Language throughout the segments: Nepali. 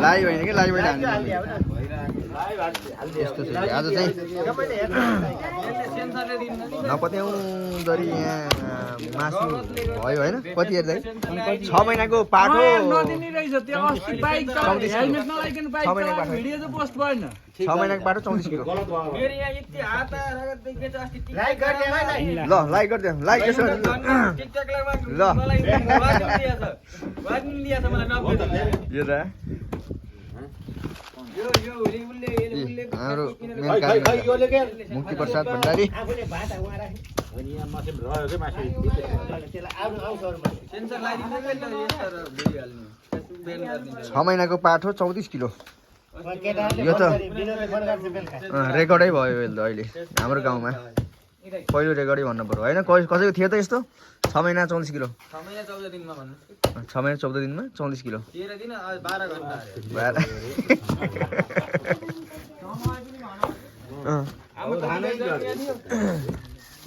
लाइभ होइन कि लाइभ होइन यस्तो छ आज चाहिँ नपत्याउँदरी यहाँ मासु भयो होइन कति हेर्दै 6 महिनाको पाठो 6 महिनाको पाठो 34 किलो ल लाइक गरिदियो लाइक ल यो त हाम्रो मुक्ति प्रसाद भण्डारी छ महिनाको पाठो 34 किलो यो त रेकर्डै भयो अहिले हाम्रो गाउँमा पहिलो रेकर्डै भन्नु पर्यो होइन कसैको थियो त यस्तो 6 महिना 34 किलो 6 महिना 14 दिनमा भन्नु 6 महिना 14 दिनमा 34 किलो 13 दिन 12 घण्टा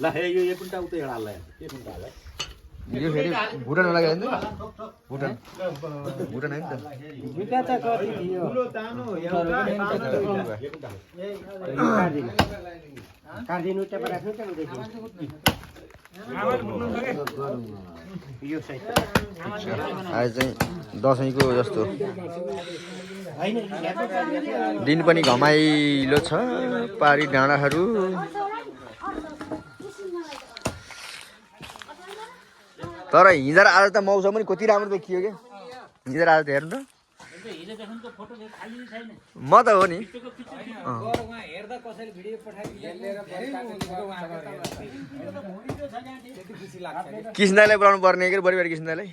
ल हे यो एक कुन्टा उतै हाल्ला एक कुन्टा हाल्ला यो फेरि भुटान लाग्यो नि भुटान भुटान हैन त विका त कति थियो ठुलो तानो एउटा कार्दिनु टेपा राख्नु त देखि आज चाहिँ दसैँको जस्तो दिन पनि घमाइलो छ पारी डाँडाहरू तर हिजो र आज त मौसम पनि कति राम्रो देखियो क्या हिजो र आज त हेर्नु त म त हो नि कृष्णलाई बोलाउनु पर्ने कि बढी किष्णलाई